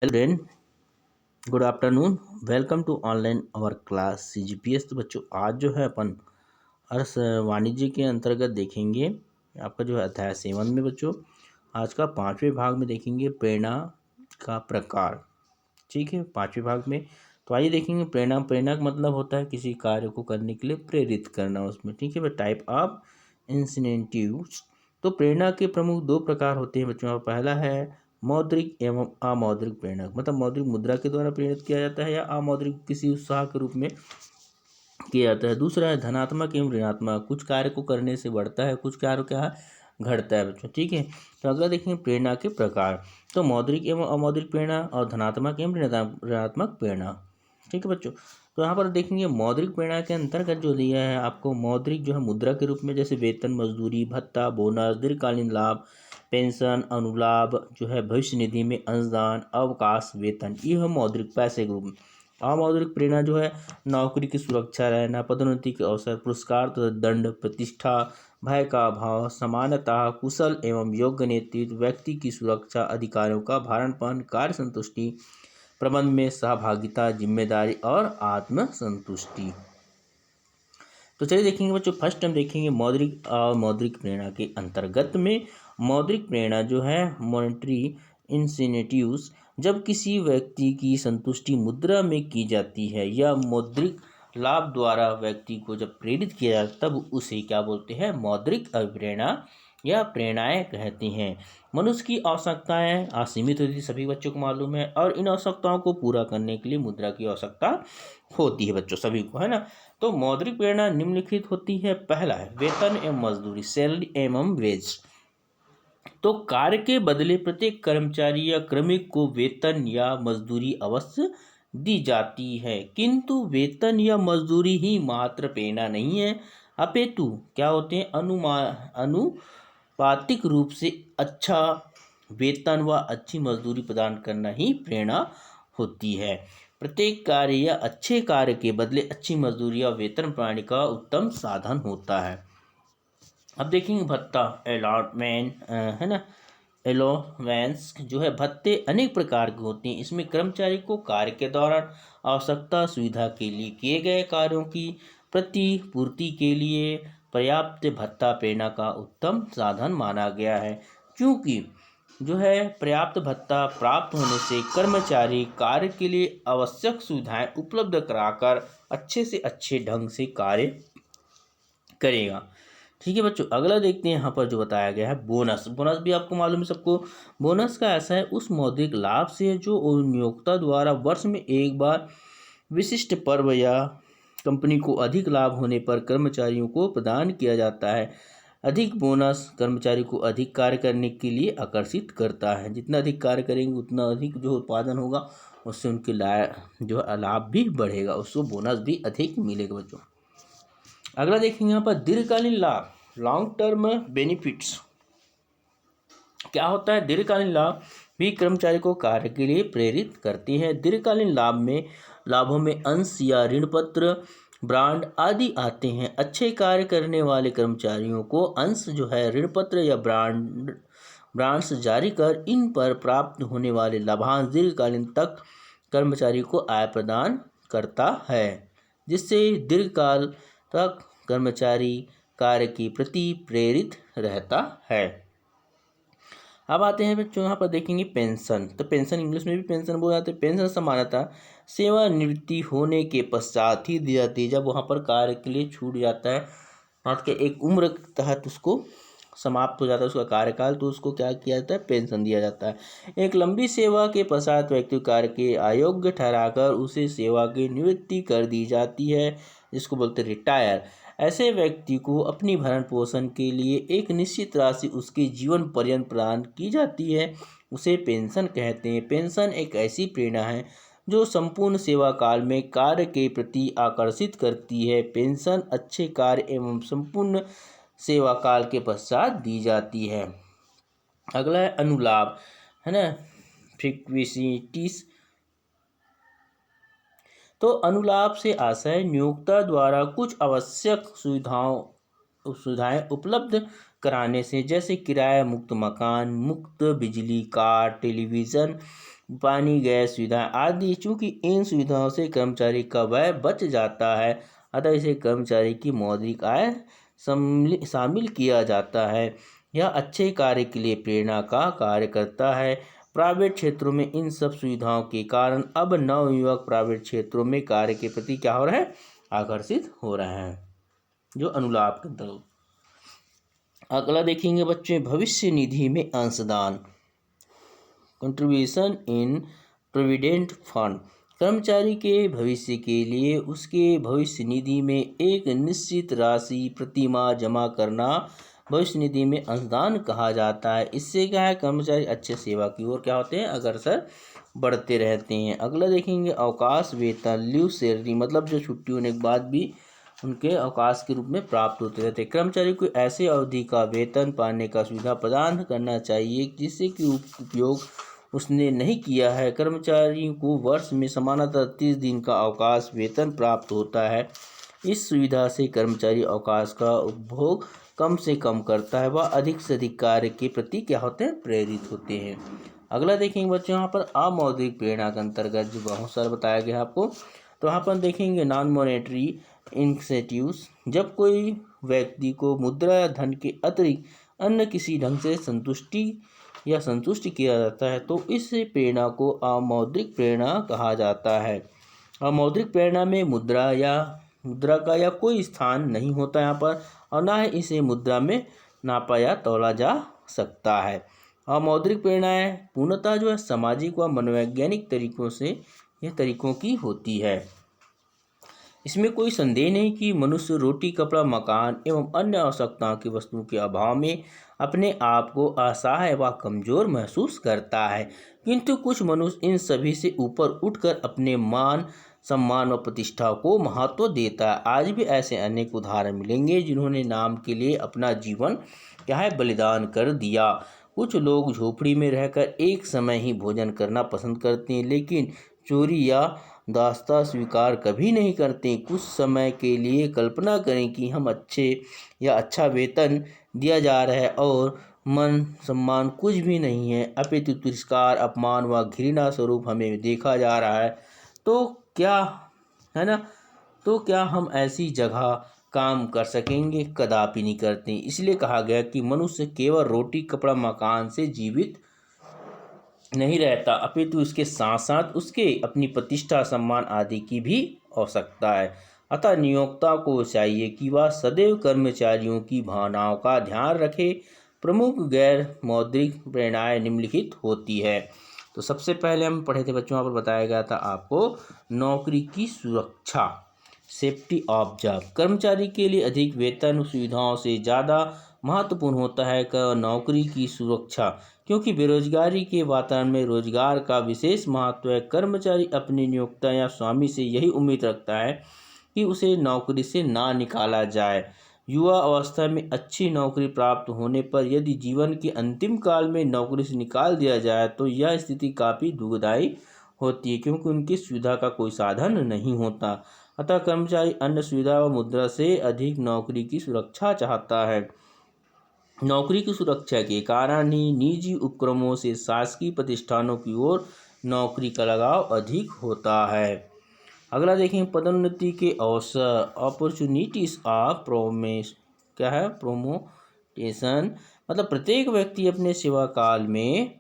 Hello friend, good afternoon. Welcome to online our class CGPS। तो बच्चों, आज जो है अपन अर्थ वाणिज्य के अंतर्गत देखेंगे आपका जो है अध्याय 7 में। बच्चों, आज का 5वें भाग में देखेंगे प्रेरणा का प्रकार। ठीक है, 5वें भाग में तो आइए देखेंगे प्रेरणा। प्रेरणा का मतलब होता है किसी कार्य को करने के लिए प्रेरित करना उसमें। ठीक है, टाइप ऑफ इंसेंटिव्स। तो प्रेरणा के प्रमुख दो प्रकार होते हैं बच्चों। पहला है मौद्रिक एवं अमौद्रिक प्रेरणा। मतलब मौद्रिक मुद्रा के द्वारा प्रेरित किया जाता है या अमौद्रिक किसी उत्साह के रूप में किया जाता है। दूसरा है धनात्मक एवं ऋणात्मक। कुछ कार्य को करने से बढ़ता है, कुछ कार्य क्या है घटता है बच्चों। ठीक है, तो अगला देखेंगे प्रेरणा के प्रकार। तो मौद्रिक एवं अमौद्रिक प्रेरणा और धनात्मक एवं ऋणात्मक प्रेरणा। ठीक है बच्चों, तो यहाँ पर देखेंगे मौद्रिक प्रेरणा के अंतर्गत जो दिया है आपको, मौद्रिक जो है मुद्रा के रूप में, जैसे वेतन, मजदूरी, भत्ता, बोनस, दीर्घकालीन लाभ, पेंशन, अनुलाभ, जो है भविष्य निधि में अंशदान, अवकाश वेतन, ये है मौद्रिक पैसे के रूप में। अमौद्रिक प्रेरणा जो है नौकरी की सुरक्षा रहना, पदोन्नति के अवसर, पुरस्कार तथा दंड, प्रतिष्ठा, भय का अभाव, समानता, कुशल एवं योग्य नेतृत्व, व्यक्ति की सुरक्षा, अधिकारों का भारणपन, कार्य संतुष्टि, प्रबंध में सहभागिता, जिम्मेदारी और आत्म संतुष्टि। तो चलिए देखेंगे बच्चों, फर्स्ट हम देखेंगे मौद्रिक और मौद्रिक प्रेरणा के अंतर्गत में। मौद्रिक प्रेरणा जो है मॉनेटरी इंसेंटिव्स, जब किसी व्यक्ति की संतुष्टि मुद्रा में की जाती है या मौद्रिक लाभ द्वारा व्यक्ति को जब प्रेरित किया जाता है, तब उसे क्या बोलते हैं, मौद्रिक प्रेरणा या प्रेरणाएं कहती हैं। मनुष्य की आवश्यकताएं असीमित होती, सभी बच्चों को मालूम है, और इन आवश्यकताओं को पूरा करने के लिए मुद्रा की आवश्यकता होती है बच्चों, सभी को, है ना। तो मौद्रिक प्रेरणा निम्नलिखित होती है। पहला है वेतन एवं मजदूरी, सैलरी एवं वेज। तो कार्य के बदले प्रत्येक कर्मचारी या श्रमिक को वेतन या मजदूरी अवश्य दी जाती है, किंतु वेतन या मजदूरी ही मात्र प्रेरणा नहीं है, अपितु क्या होते हैं, अनुपातिक रूप से अच्छा वेतन व अच्छी मजदूरी प्रदान करना ही प्रेरणा होती है। प्रत्येक कार्य या अच्छे कार्य के बदले अच्छी मजदूरी या वेतन प्रणाली का उत्तम साधन होता है। अब देखेंगे भत्ता, अलॉटमेंट, है ना, एलोवेंस जो है भत्ते अनेक प्रकार के होते हैं। इसमें कर्मचारी को कार्य के दौरान आवश्यकता सुविधा के लिए किए गए कार्यों की प्रतिपूर्ति के लिए पर्याप्त भत्ता प्रेरणा का उत्तम साधन माना गया है, क्योंकि जो है पर्याप्त भत्ता प्राप्त होने से कर्मचारी कार्य के लिए आवश्यक सुविधाएं उपलब्ध कराकर अच्छे से अच्छे ढंग से कार्य करेगा। ठीक है बच्चों, अगला देखते हैं यहाँ पर जो बताया गया है बोनस। बोनस भी आपको मालूम है सबको। बोनस का ऐसा है उस मौद्रिक लाभ से जो नियोक्ता द्वारा वर्ष में एक बार विशिष्ट पर्व या कंपनी को अधिक लाभ होने पर कर्मचारियों को प्रदान किया जाता है। अधिक बोनस कर्मचारी को अधिक कार्य करने के लिए आकर्षित करता है। जितना अधिक कार्य करेंगे उतना अधिक जो उत्पादन होगा, उससे उनके जो लाभ भी बढ़ेगा, उसको बोनस भी अधिक मिलेगा बच्चों। अगला देखेंगे यहाँ पर दीर्घकालीन लाभ, लॉन्ग टर्म बेनिफिट्स। क्या होता है, दीर्घकालीन लाभ भी कर्मचारी को कार्य के लिए प्रेरित करती है। दीर्घकालीन लाभों में अंश या ऋण पत्र, ब्रांड आदि आते हैं। अच्छे कार्य करने वाले कर्मचारियों को अंश जो है ऋण पत्र या ब्रांड्स जारी कर इन पर प्राप्त होने वाले लाभांश दीर्घकालीन तक कर्मचारी को आय प्रदान करता है, जिससे दीर्घकाल तक कर्मचारी कार्य के प्रति प्रेरित रहता है। अब आते हैं बच्चों, यहाँ पर देखेंगे पेंशन। तो पेंशन इंग्लिश में भी पेंशन बोला जाता है। पेंशन समानता सेवानिवृत्ति होने के पश्चात ही दी जाती है, जब वहाँ पर कार्य के लिए छूट जाता है, मतलब कि एक उम्र के तहत उसको समाप्त हो जाता है उसका कार्यकाल, तो उसको क्या किया जाता है, पेंशन दिया जाता है। एक लंबी सेवा के पश्चात व्यक्ति कार्य के अयोग्य ठहराकर उसे सेवा की निवृत्ति कर दी जाती है, जिसको बोलते हैं रिटायर। ऐसे व्यक्ति को अपनी भरण पोषण के लिए एक निश्चित राशि उसके जीवन पर्यंत प्रदान की जाती है, उसे पेंशन कहते हैं। पेंशन एक ऐसी प्रेरणा है जो संपूर्ण सेवा काल में कार्य के प्रति आकर्षित करती है। पेंशन अच्छे कार्य एवं संपूर्ण सेवा काल के पश्चात दी जाती है। अगला है अनुलाभ, है ना, फ्रिक्विसिटीज। तो अनुलाभ से आशय नियोक्ता द्वारा कुछ आवश्यक सुविधाएं उपलब्ध कराने से, जैसे किराया मुक्त मकान, मुक्त बिजली, कार, टेलीविज़न, पानी, गैस सुविधाएं आदि। चूंकि इन सुविधाओं से कर्मचारी का व्यय बच जाता है, अतः इसे कर्मचारी की मौद्रिक आय शामिल किया जाता है। यह अच्छे कार्य के लिए प्रेरणा का कार्य करता है। प्राइवेट क्षेत्रों में इन सब सुविधाओं के कारण अब नवयुवक प्राइवेट क्षेत्रों में कार्य के प्रति क्या हो रहे हैं, आकर्षित हो रहे हैं, जो अनुलाभ के अंतर्गत। अगला देखेंगे बच्चे, भविष्य निधि में अंशदान, कंट्रीब्यूशन इन प्रोविडेंट फंड। कर्मचारी के भविष्य के लिए उसके भविष्य निधि में एक निश्चित राशि प्रति माह जमा करना भविष्य निधि में अंशदान कहा जाता है। इससे क्या है, कर्मचारी अच्छे सेवा की ओर क्या होते हैं, अग्रसर बढ़ते रहते हैं। अगला देखेंगे, अवकाश वेतन, लीव सैलरी, मतलब जो छुट्टी होने के बाद भी उनके अवकाश के रूप में प्राप्त होते रहते हैं। कर्मचारी को ऐसे अवधि का वेतन पाने का सुविधा प्रदान करना चाहिए जिससे कि उपयोग उसने नहीं किया है। कर्मचारी को वर्ष में सामान्यतः 30 दिन का अवकाश वेतन प्राप्त होता है। इस सुविधा से कर्मचारी अवकाश का उपभोग कम से कम करता है, वह अधिक से अधिक कार्य के प्रति क्या होते हैं, प्रेरित होते हैं। अगला देखेंगे बच्चों, यहाँ पर अमौद्रिक प्रेरणा के अंतर्गत जो बहुत सारा बताया गया आपको, तो यहाँ पर देखेंगे नॉन मॉनेटरी इंसेंटिव्स। जब कोई व्यक्ति को मुद्रा या धन के अतिरिक्त अन्य किसी ढंग से संतुष्ट किया जाता है तो इस प्रेरणा को अमौद्रिक प्रेरणा कहा जाता है। अमौद्रिक प्रेरणा में मुद्रा का या कोई स्थान नहीं होता यहाँ पर, और ना ही इसे मुद्रा में नापा या तौला जा सकता है। अमौद्रिक प्रेरणाएं पूर्णतः जो है सामाजिक व मनोवैज्ञानिक तरीकों की होती है। इसमें कोई संदेह नहीं कि मनुष्य रोटी, कपड़ा, मकान एवं अन्य आवश्यकताओं की वस्तुओं के अभाव में अपने आप को असहाय व कमजोर महसूस करता है, किंतु कुछ मनुष्य इन सभी से ऊपर उठकर अपने मान, सम्मान व प्रतिष्ठा को महत्व देता है। आज भी ऐसे अनेक उदाहरण मिलेंगे जिन्होंने नाम के लिए अपना जीवन क्या है, बलिदान कर दिया। कुछ लोग झोपड़ी में रहकर एक समय ही भोजन करना पसंद करते हैं, लेकिन चोरी या दास्ता स्वीकार कभी नहीं करते। कुछ समय के लिए कल्पना करें कि हम अच्छा वेतन दिया जा रहा है और मन सम्मान कुछ भी नहीं है, अपितु तिरस्कार, अपमान व घृणा स्वरूप हमें देखा जा रहा है, तो क्या है ना, तो क्या हम ऐसी जगह काम कर सकेंगे? कदापि नहीं करते। इसलिए कहा गया कि मनुष्य केवल रोटी, कपड़ा, मकान से जीवित नहीं रहता, अपितु उसके साथ साथ उसके अपनी प्रतिष्ठा, सम्मान आदि की भी आवश्यकता है। अतः नियोक्ता को चाहिए कि वह सदैव कर्मचारियों की भावनाओं का ध्यान रखे। प्रमुख गैर मौद्रिक प्रेरणाएं निम्नलिखित होती है। तो सबसे पहले हम पढ़े थे बच्चों, यहाँ पर बताया गया था आपको नौकरी की सुरक्षा, सेफ्टी ऑफ जॉब। कर्मचारी के लिए अधिक वेतन सुविधाओं से ज़्यादा महत्वपूर्ण होता है नौकरी की सुरक्षा, क्योंकि बेरोजगारी के वातावरण में रोजगार का विशेष महत्व है। कर्मचारी अपने नियोक्ता या स्वामी से यही उम्मीद रखता है कि उसे नौकरी से ना निकाला जाए। युवा अवस्था में अच्छी नौकरी प्राप्त होने पर यदि जीवन के अंतिम काल में नौकरी से निकाल दिया जाए तो यह स्थिति काफ़ी दुखदायी होती है, क्योंकि उनकी सुविधा का कोई साधन नहीं होता। अतः कर्मचारी अन्य सुविधा व मुद्रा से अधिक नौकरी की सुरक्षा चाहता है। नौकरी की सुरक्षा के कारण ही निजी उपक्रमों से शासकीय प्रतिष्ठानों की ओर नौकरी का लगाव अधिक होता है। अगला देखें, पदोन्नति के अवसर, अपॉर्चुनिटीज ऑफ प्रोमोटेशन। मतलब प्रत्येक व्यक्ति अपने सेवा काल में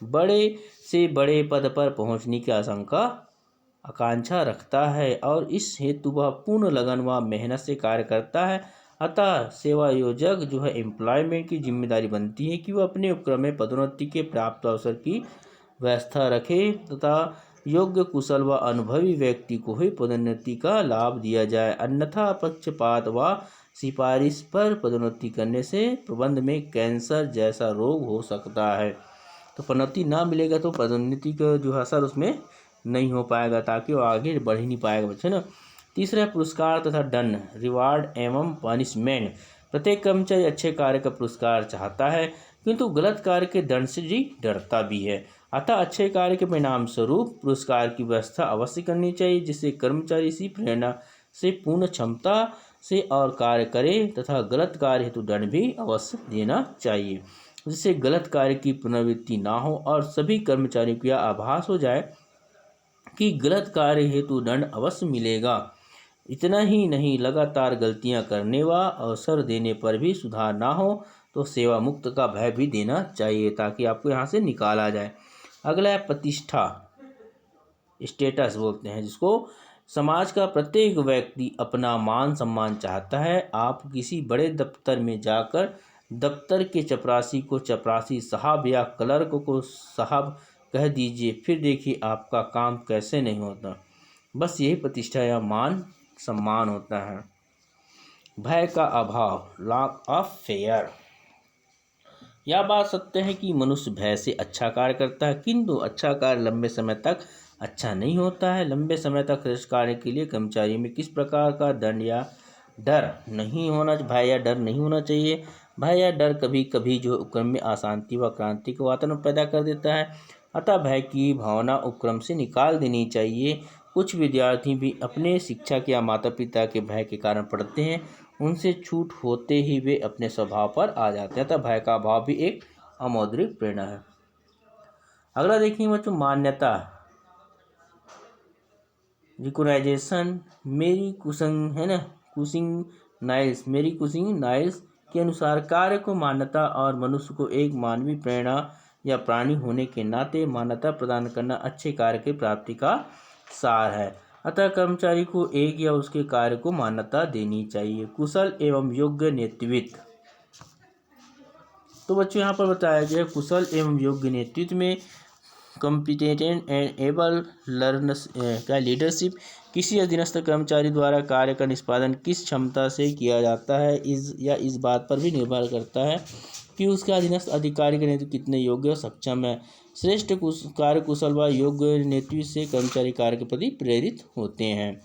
बड़े से बड़े पद पर पहुंचने की आकांक्षा रखता है और इस हेतु वह पूर्ण लगन व मेहनत से कार्य करता है। अतः सेवा योजक जो है एम्प्लॉयमेंट की जिम्मेदारी बनती है कि वह अपने उपक्रम में पदोन्नति के प्राप्त अवसर की व्यवस्था रखे तथा योग्य, कुशल व अनुभवी व्यक्ति को ही पदोन्नति का लाभ दिया जाए। अन्यथा पक्षपात व सिफारिश पर पदोन्नति करने से प्रबंध में कैंसर जैसा रोग हो सकता है। तो पदोन्नति ना मिलेगा तो पदोन्नति का जो असर उसमें नहीं हो पाएगा, ताकि वो आगे बढ़ ही नहीं पाएगा बच्चे ना। तीसरा, पुरस्कार तथा दंड, रिवार्ड एवं पनिशमेंट। प्रत्येक कर्मचारी अच्छे कार्य का पुरस्कार चाहता है, किंतु गलत कार्य के दंड से जी डरता भी है। अतः अच्छे कार्य के परिणाम स्वरूप पुरस्कार की व्यवस्था अवश्य करनी चाहिए, जिससे कर्मचारी इसी प्रेरणा से पूर्ण क्षमता से और कार्य करे, तथा गलत कार्य हेतु दंड भी अवश्य देना चाहिए। जिससे गलत कार्य की पुनरावृत्ति ना हो और सभी कर्मचारियों को यह आभास हो जाए कि गलत कार्य हेतु दंड अवश्य मिलेगा। इतना ही नहीं, लगातार गलतियां करने व अवसर देने पर भी सुधार ना हो तो सेवा मुक्त का भय भी देना चाहिए ताकि आपको यहाँ से निकाला जाए। अगला है प्रतिष्ठा, स्टेटस बोलते हैं जिसको। समाज का प्रत्येक व्यक्ति अपना मान सम्मान चाहता है। आप किसी बड़े दफ्तर में जाकर दफ्तर के चपरासी को चपरासी साहब या क्लर्क को साहब कह दीजिए, फिर देखिए आपका काम कैसे नहीं होता। बस यही प्रतिष्ठा या मान सम्मान होता है। भय का अभाव, लैक ऑफ फेयर। यह बात सत्य है कि मनुष्य भय से अच्छा कार्य करता है, किंतु अच्छा कार्य लंबे समय तक अच्छा नहीं होता है। लंबे समय तक श्रेष्ठ कार्य के लिए कर्मचारी में किस प्रकार का दंड या डर नहीं होना, भय या डर नहीं होना चाहिए। भय या डर कभी कभी जो उपक्रम में अशांति व क्रांति का वातावरण पैदा कर देता है, अतः भय की भावना उपक्रम से निकाल देनी चाहिए। कुछ विद्यार्थी भी अपने शिक्षक या माता पिता के भय के कारण पढ़ते हैं, उनसे छूट होते ही वे अपने स्वभाव पर आ जाते हैं, अतः भय का अभाव भी एक अमौद्रिक प्रेरणा है। अगला देखिए बच्चों, मान्यता, रिकॉग्नाइजेशन। मेरी कुसिंग है ना, कुसिंग नाइल्स, मेरी कुसिंग नाइल्स के अनुसार कार्य को मान्यता और मनुष्य को एक मानवीय प्रेरणा या प्राणी होने के नाते मान्यता प्रदान करना अच्छे कार्य की प्राप्ति का सार है। अतः कर्मचारी को एक या उसके कार्य को मान्यता देनी चाहिए। कुशल एवं योग्य नेतृत्व। तो बच्चों यहाँ पर बताया गया कुशल एवं योग्य नेतृत्व में कॉम्पिटेंट एंड एबल लर्नर्स का लीडरशिप। किसी अधीनस्थ कर्मचारी द्वारा कार्य का निष्पादन किस क्षमता से किया जाता है इस बात पर भी निर्भर करता है कि उसका अधीनस्थ अधिकारी का नेतृत्व कितने योग्य और सक्षम है। श्रेष्ठ कार्य कुशल व योग्य नेतृत्व से कर्मचारी कार्य के प्रति प्रेरित होते हैं।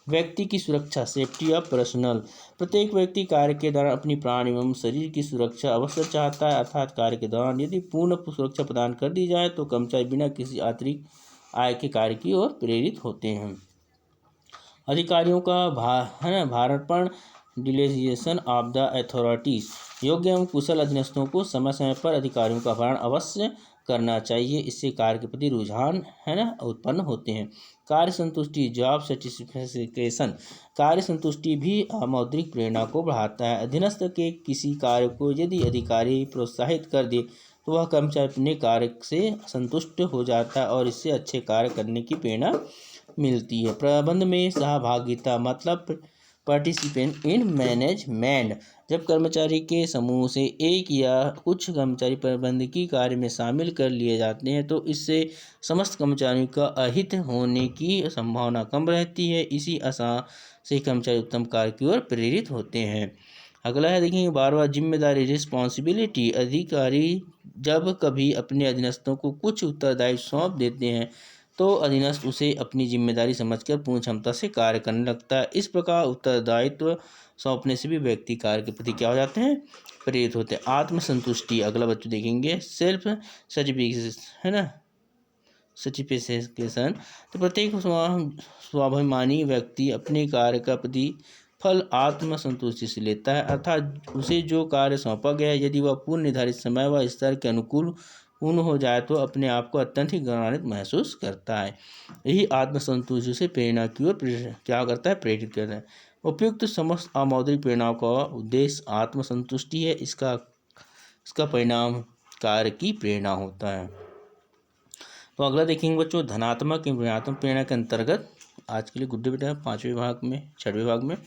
व्यक्ति की सुरक्षा, सेफ्टी ऑफ पर्सनल। प्रत्येक व्यक्ति कार्य के दौरान अपनी प्राण एवं शरीर की सुरक्षा अवश्य चाहता है, अर्थात कार्य के दौरान यदि पूर्ण सुरक्षा प्रदान कर दी जाए तो कर्मचारी बिना किसी अतिरिक्त आय के कार्य की ओर प्रेरित होते हैं। अधिकारियों का भारापण, डिलेगेशन ऑफ द अथॉरिटीज। योग्य एवं कुशल अधीनस्थों को समय समय पर अधिकारियों का भारण अवश्य करना चाहिए, इससे कार्य के प्रति रुझान उत्पन्न होते हैं। कार्य संतुष्टि, जॉब सेटिस्फेक्शन। कार्य संतुष्टि भी अमौद्रिक प्रेरणा को बढ़ाता है। अधीनस्थ के किसी कार्य को यदि अधिकारी प्रोत्साहित कर दे तो वह कर्मचारी अपने कार्य से संतुष्ट हो जाता है और इससे अच्छे कार्य करने की प्रेरणा मिलती है। प्रबंध में सहभागिता मतलब पार्टिसिपेंट इन मैनेजमेंट। जब कर्मचारी के समूह से एक या कुछ कर्मचारी प्रबंधकीय कार्य में शामिल कर लिए जाते हैं तो इससे समस्त कर्मचारियों का अहित होने की संभावना कम रहती है। इसी आशा से कर्मचारी उत्तम कार्य की ओर प्रेरित होते हैं। अगला है देखिए 12वां, जिम्मेदारी, रिस्पॉन्सिबिलिटी। अधिकारी जब कभी अपने अधीनस्थों को कुछ उत्तरदायित्व सौंप देते हैं तो अधीनस्थ उसे अपनी जिम्मेदारी समझकर पूर्ण क्षमता से कार्य करने लगता है। इस प्रकार उत्तरदायित्व सौंपने से भी व्यक्ति कार्य के प्रति क्या हो जाते हैं, प्रेरित होते हैं। आत्मसंतुष्टि, अगला बच्चों देखेंगे सेल्फ सर्टिफिकेशन सर्टिफिकेशन। तो प्रत्येक स्वाभिमानी व्यक्ति अपने कार्य का प्रतिफल आत्मसंतुष्टि से लेता है, अर्थात उसे जो कार्य सौंपा गया है यदि वह पूर्ण निर्धारित समय व स्तर के अनुकूल पूर्ण हो जाए तो अपने आप को अत्यंत ही गौरवान्वित महसूस करता है। यही आत्मसंतुष्टि से प्रेरणा की ओर क्या करता है, प्रेरित करता है। उपयुक्त समस्त अमौद्रिक प्रेरणाओं का उद्देश्य आत्मसंतुष्टि है। इसका परिणाम कार्य की प्रेरणा होता है। तो अगला देखेंगे बच्चों धनात्मक एवं ऋणात्मक प्रेरणा के अंतर्गत आज के लिए गुड डे बेटा 5वें भाग में 6वें भाग में